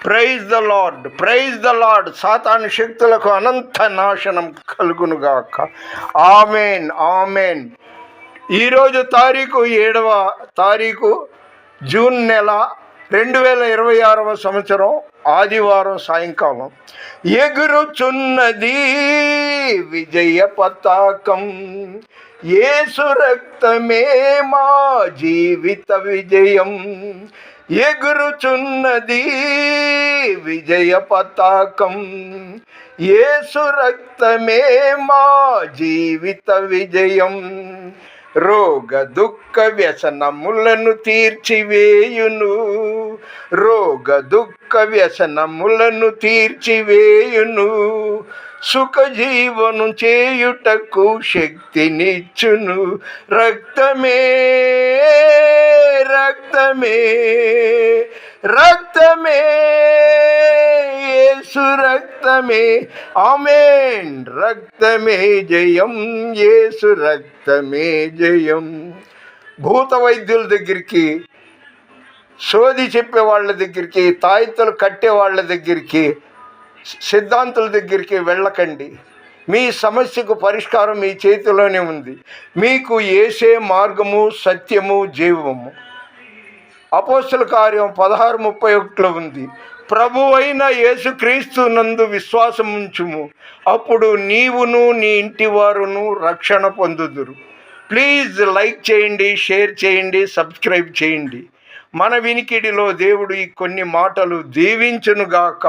Praise the Lord, praise the Lord. సాతాను శక్తులకు అనంత నాశనం కలుగునుగాక. Amen, amen. ఈరోజు 7వ తారీఖు జూన్ నెల 2026 సంవత్సరం ఆదివారం సాయంకాలం. ఎగురుచున్నది విజయ పతాకం, యేసు రక్తమే మా జీవిత విజయం. ఎగురుచున్నది విజయ పతాకం, యేసు రక్తమే మా జీవిత విజయం. రోగ దుఃఖ వ్యసనములను తీర్చివేయును, రోగ దుఃఖ వ్యసనములను తీర్చివేయును. సుఖజీవనం చేయుటకు శక్తినిచ్చును. రక్తమే, రక్తమే, రక్తమే, యేసు రక్తమే. ఆమేన్. రక్తమే జయం, యేసు రక్తమే జయం. భూత వైద్యుల దగ్గరికి, సోది చెప్పే వాళ్ళ దగ్గరికి, తాయితలు కట్టే వాళ్ళ దగ్గరికి, సిద్ధాంతుల దగ్గరికి వెళ్ళకండి. మీ సమస్యకు పరిష్కారం మీ చేతిలోనే ఉంది. మీకు యేసే మార్గము, సత్యము, జీవము. అపోస్తల కార్యం 16:31 ఉంది. ప్రభువైన యేసుక్రీస్తు నందు విశ్వాసం ఉంచుము, అప్పుడు నీవును నీ ఇంటి వారును రక్షణ పొందుదురు. ప్లీజ్ లైక్ చేయండి, షేర్ చేయండి, సబ్స్క్రైబ్ చేయండి. మన వినికిడిలో దేవుడు ఈ కొన్ని మాటలు దీవించునుగాక.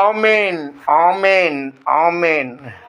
Amen, amen, amen.